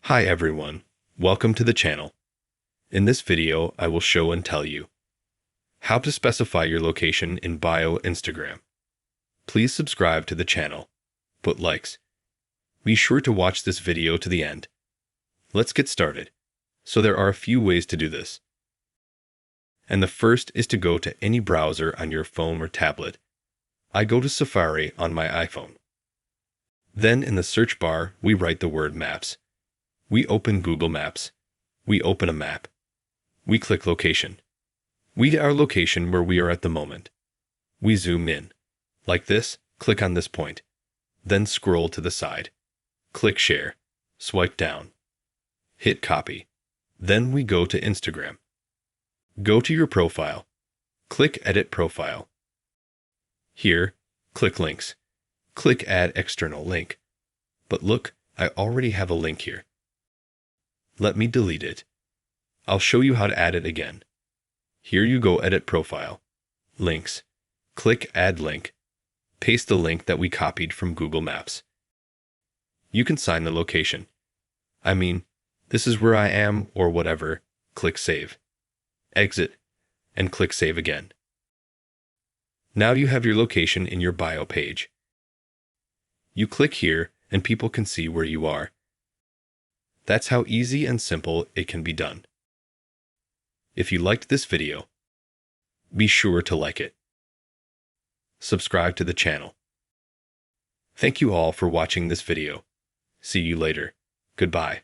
Hi everyone, welcome to the channel. In this video, I will show and tell you how to specify your location in Bio Instagram. Please subscribe to the channel, put likes. Be sure to watch this video to the end. Let's get started. So there are a few ways to do this. And the first is to go to any browser on your phone or tablet. I go to Safari on my iPhone. Then in the search bar, we write the word Maps. We open Google Maps. We open a map. We click Location. We get our location where we are at the moment. We zoom in. Like this, click on this point. Then scroll to the side. Click Share. Swipe down. Hit Copy. Then we go to Instagram. Go to your profile. Click Edit Profile. Here, click Links. Click Add External Link. But look, I already have a link here. Let me delete it. I'll show you how to add it again. Here you go, Edit Profile. Links. Click Add Link. Paste the link that we copied from Google Maps. You can sign the location. I mean, this is where I am or whatever. Click Save. Exit, and click Save again. Now you have your location in your bio page. You click here and people can see where you are. That's how easy and simple it can be done. If you liked this video, be sure to like it. Subscribe to the channel. Thank you all for watching this video. See you later. Goodbye.